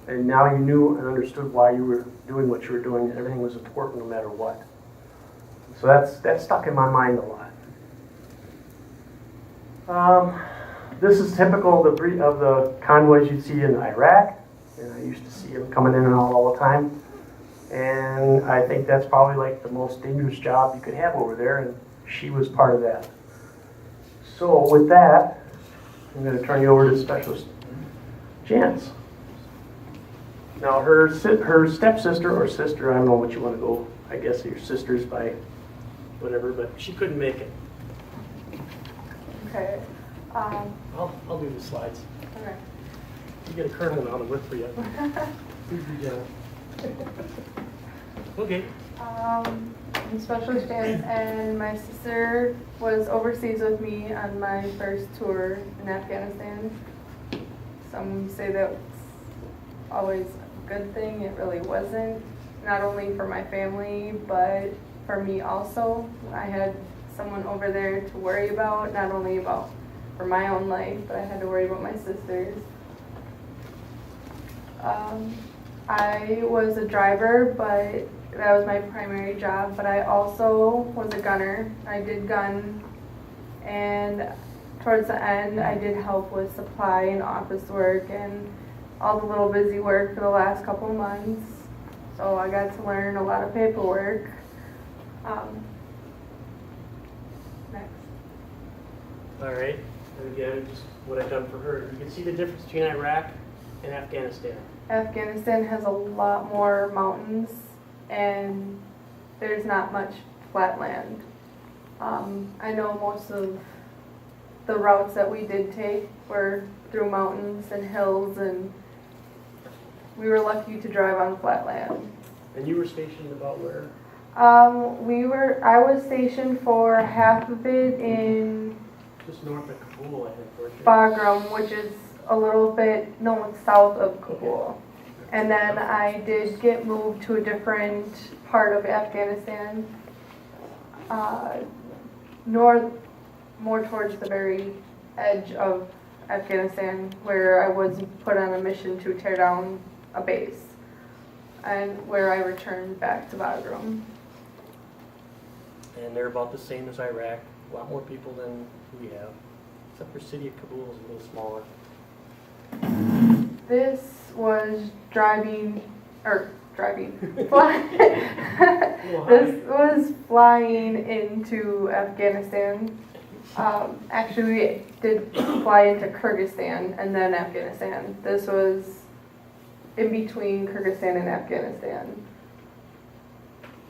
And now you knew and understood why you were doing what you were doing, and everything was important no matter what. So that's stuck in my mind a lot. This is typical of the convoys you'd see in Iraq, and I used to see them coming in and out all the time. And I think that's probably like the most dangerous job you could have over there, and she was part of that. So with that, I'm going to turn you over to Specialist Janice. Now her stepsister or sister, I don't know what you want to go, I guess your sister's by whatever, but she couldn't make it. Okay. I'll do the slides. Okay. You get a kernel now to work for you. Okay. I'm Specialist Janice, and my sister was overseas with me on my first tour in Afghanistan. Some say that's always a good thing. It really wasn't, not only for my family, but for me also. I had someone over there to worry about, not only about for my own life, but I had to worry about my sister's. I was a driver, but that was my primary job, but I also was a gunner. I did gun, and towards the end I did help with supply and office work and all the little busy work for the last couple of months. So I got to learn a lot of paperwork. Next. All right. And again, just what I've done for her. You can see the difference between Iraq and Afghanistan. Afghanistan has a lot more mountains, and there's not much flat land. I know most of the routes that we did take were through mountains and hills, and we were lucky to drive on flat land. And you were stationed about where? I was stationed for half of it in Just north of Kabul, I think. weren't you? Bagram, which is a little bit south of Kabul. And then I did get moved to a different part of Afghanistan, more towards the very edge of Afghanistan, where I was put on a mission to tear down a base, and where I returned back to Bagram. And they're about the same as Iraq. A lot more people than we have. Except for the city of Kabul is a little smaller. This was this was flying into Afghanistan. Actually, we did fly into Kyrgyzstan and then Afghanistan. This was in between Kyrgyzstan and Afghanistan.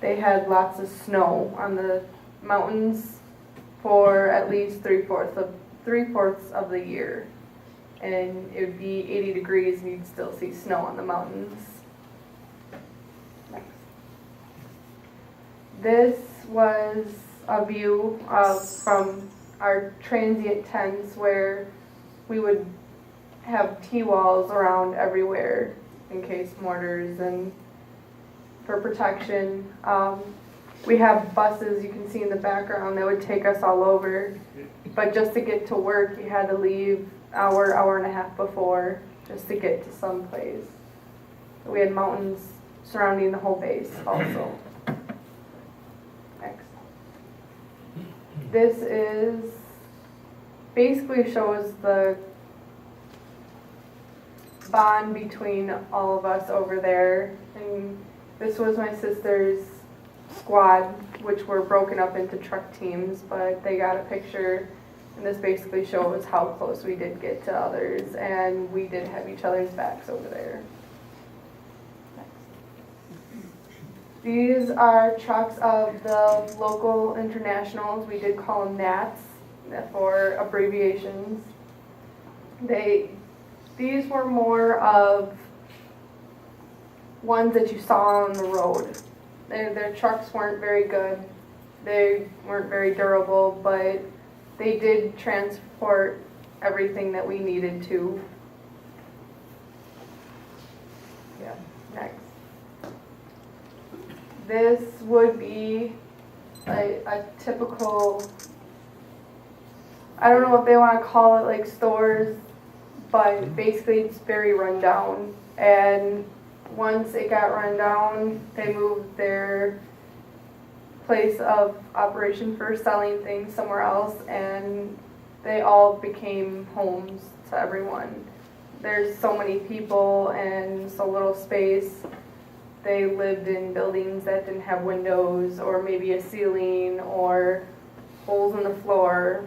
They had lots of snow on the mountains for at least three-fourths of the year. And it would be 80 degrees and you'd still see snow on the mountains. Next. This was a view from our transient tents, where we would have T-walls around everywhere in case mortars and for protection. We have buses you can see in the background that would take us all over, but just to get to work you had to leave hour and a half before just to get to some place. We had mountains surrounding the whole base also. Next. This is basically shows the bond between all of us over there. And this was my sister's squad, which were broken up into truck teams, but they got a picture. And this basically shows how close we did get to others, and we did have each other's backs over there. Next. These are trucks of the local internationals. We did call them NATs for abbreviations. These were more of ones that you saw on the road. Their trucks weren't very good. They weren't very durable, but they did transport everything that we needed to. Yeah, next. This would be a typical, I don't know if they want to call it like stores, but basically it's very run down. And once it got run down, they moved their place of operation for selling things somewhere else, and they all became homes to everyone. There's so many people and so little space. They lived in buildings that didn't have windows or maybe a ceiling or holes in the floor.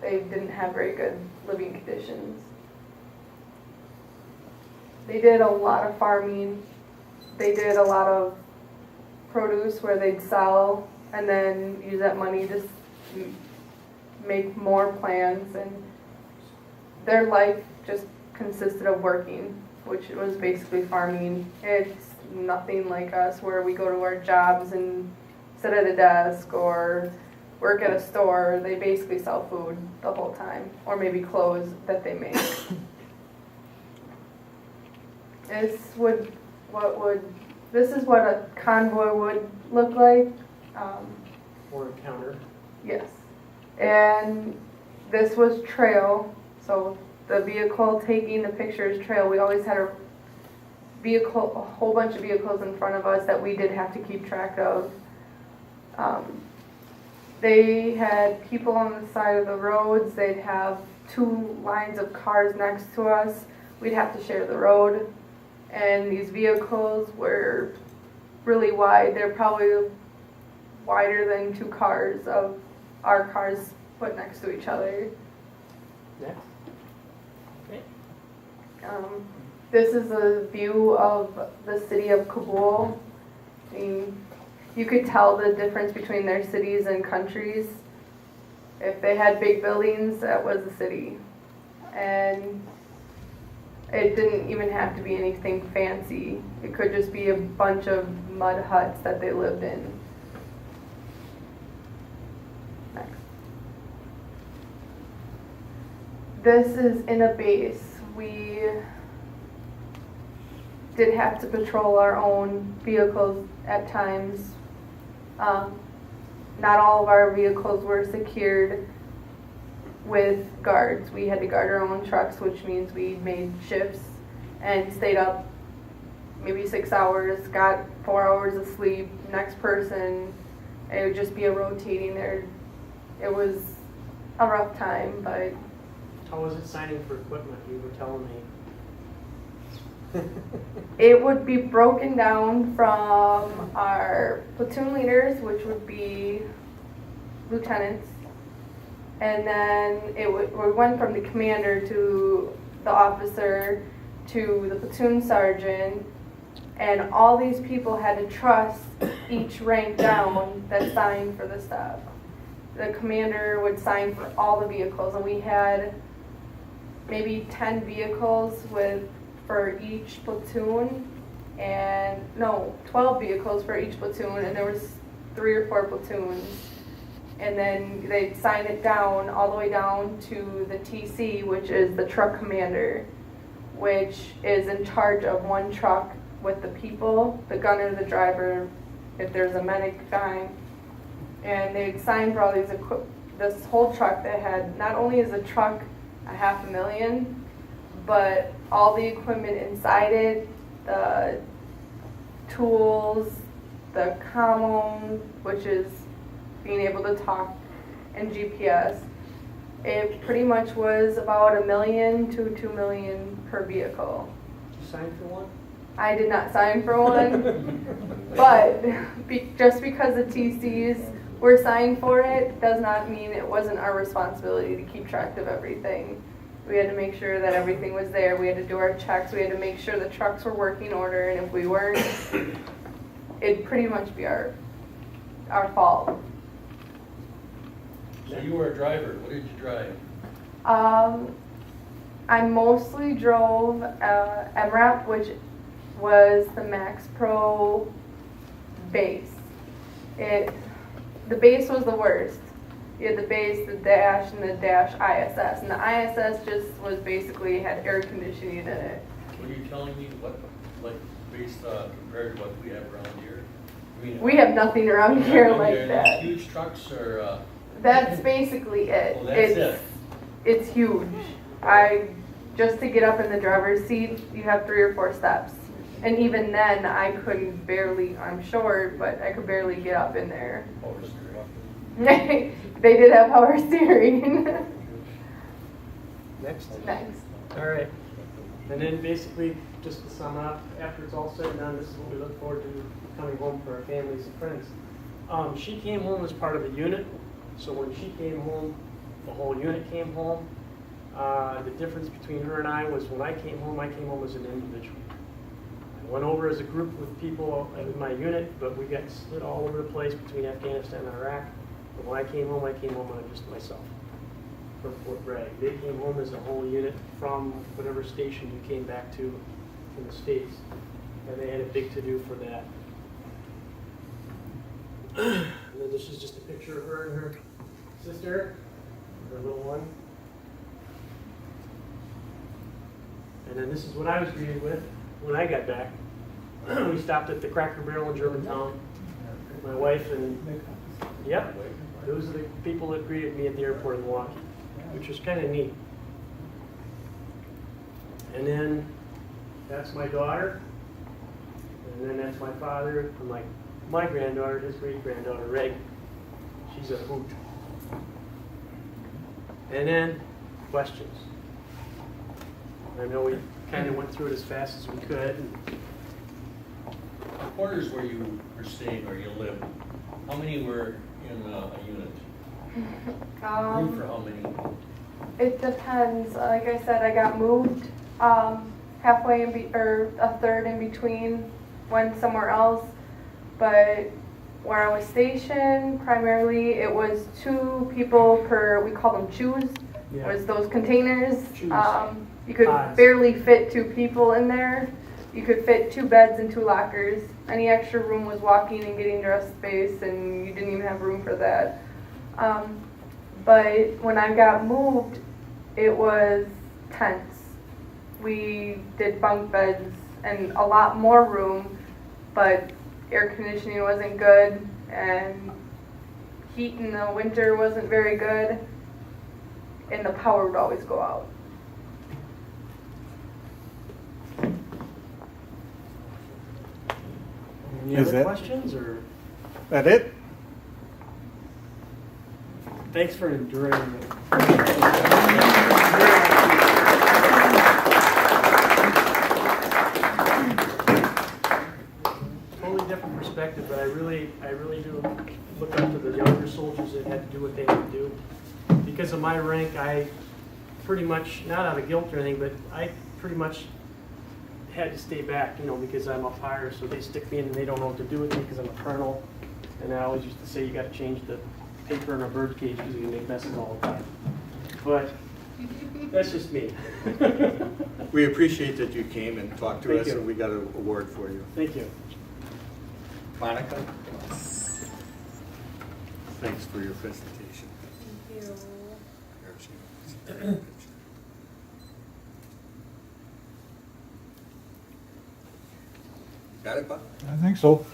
They didn't have very good living conditions. They did a lot of farming. They did a lot of produce where they'd sell and then use that money to make more plants, and their life just consisted of working, which was basically farming. It's nothing like us where we go to our jobs and sit at a desk or work at a store. They basically sell food the whole time, or maybe clothes that they make. This is what a convoy would look like. Or a counter. Yes. And this was trail, so the vehicle taking the pictures trail. We always had a whole bunch of vehicles in front of us that we did have to keep track of. They had people on the side of the roads. They'd have 2 lines of cars next to us. We'd have to share the road. And these vehicles were really wide. They're probably wider than 2 cars of our cars put next to each other. Next. Okay. This is a view of the city of Kabul. I mean, you could tell the difference between their cities and countries. If they had big buildings, that was a city. And it didn't even have to be anything fancy. It could just be a bunch of mud huts that they lived in. Next. This is in a base. We did have to patrol our own vehicles at times. Not all of our vehicles were secured with guards. We had to guard our own trucks, which means we made shifts and stayed up maybe 6 hours, got 4 hours of sleep, next person. It would just be a rotating there. It was a rough time, but... How was it signing for equipment? You were telling me. It would be broken down from our platoon leaders, which would be lieutenants, and then we went from the commander to the officer to the platoon sergeant, and all these people had to trust each rank down that signed for the stuff. The commander would sign for all the vehicles, and we had maybe 10 vehicles for each platoon, and 12 vehicles for each platoon, and there was 3 or 4 platoons. And then they'd sign it down all the way down to the TC, which is the truck commander, which is in charge of one truck with the people, the gunner, the driver, if there's a medic dying. And they'd sign for all these this whole truck that had, not only is a truck $500,000, but all the equipment inside it, the tools, the comm, which is being able to talk, and GPS. It pretty much was about $1 million to $2 million per vehicle. Did you sign for one? I did not sign for one, but just because the TCs were signed for it does not mean it wasn't our responsibility to keep track of everything. We had to make sure that everything was there. We had to do our checks. We had to make sure the trucks were working order, and if we weren't, it'd pretty much be our fault. So you were a driver. What did you drive? I mostly drove MRAP, which was the Max Pro base. The base was the worst. You had the base, the dash, and the dash ISS. And the ISS just was basically had air conditioning in it. Were you telling me what, like, based compared to what we have around here? I mean, We have nothing around here like that. Huge trucks That's basically it. Well, that's it. It's huge. I just to get up in the driver's seat, you have 3 or 4 steps. And even then, I couldn't barely, I'm short, but I could barely get up in there. They did have power steering. Next. Next. All right. And then basically, just to sum up, after it's all said and done, this is what we look forward to coming home for our families and friends. She came home as part of a unit, so when she came home, the whole unit came home. The difference between her and I was when I came home as an individual. I went over as a group with people in my unit, but we got split all over the place between Afghanistan and Iraq. But when I came home on just myself from Fort Bragg. They came home as a whole unit from whatever station you came back to in the States. And they had a big to-do for that. And then this is just a picture of her and her sister, her little one. And then this is what I was greeted with when I got back. We stopped at the Cracker Barrel in Germantown. My wife and, yep, those are the people that greeted me at the airport in Milwaukee, which was kind of neat. And then that's my daughter. And then that's my father, and my granddaughter, his great-granddaughter, Reg. She's a hoot. And then questions. I know we kind of went through it as fast as we could. The quarters where you were staying or you lived, how many were in a unit? Room for how many? It depends. Like I said, I got moved halfway or a third in between, went somewhere else. But where I was stationed, primarily it was 2 people per, we call them chews. Yeah. It was those containers. Chews. You could Pods. barely fit 2 people in there. You could fit 2 beds and 2 lockers. Any extra room was walking and getting dressed space, and you didn't even have room for that. But when I got moved, it was tents. We did bunk beds and a lot more room, but air conditioning wasn't good, and heat in the winter wasn't very good, and the power would always go out. Any Is other that- questions, or That it? thanks for enduring it. Totally different perspective, but I really do look up to the younger soldiers that had to do what they had to do. Because of my rank, I pretty much, not out of guilt or anything, but I pretty much had to stay back, because I'm up higher, so they stick me in and they don't know what to do with me because I'm a colonel. And I always used to say you got to change the paper in a bird cage because you make messes all the time. But that's just me. We appreciate that you came and talked to Thank us, you. and we got an award for you. Thank you. Monica? Thanks for your presentation. Thank you. There she is. Got it, Bob? I think so.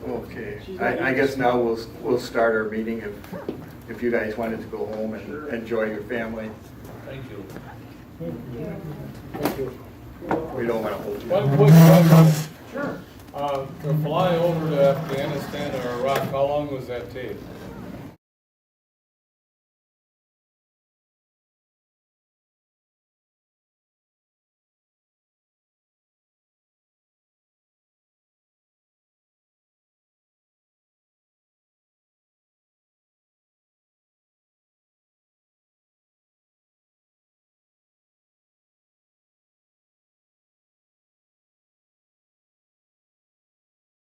Okay, I guess now we'll start our meeting if you guys wanted to go home and Sure. enjoy your family. Thank you. Thank you. We don't want to hold you. One quick question. Sure. To fly over to Afghanistan or Iraq, how long was that take?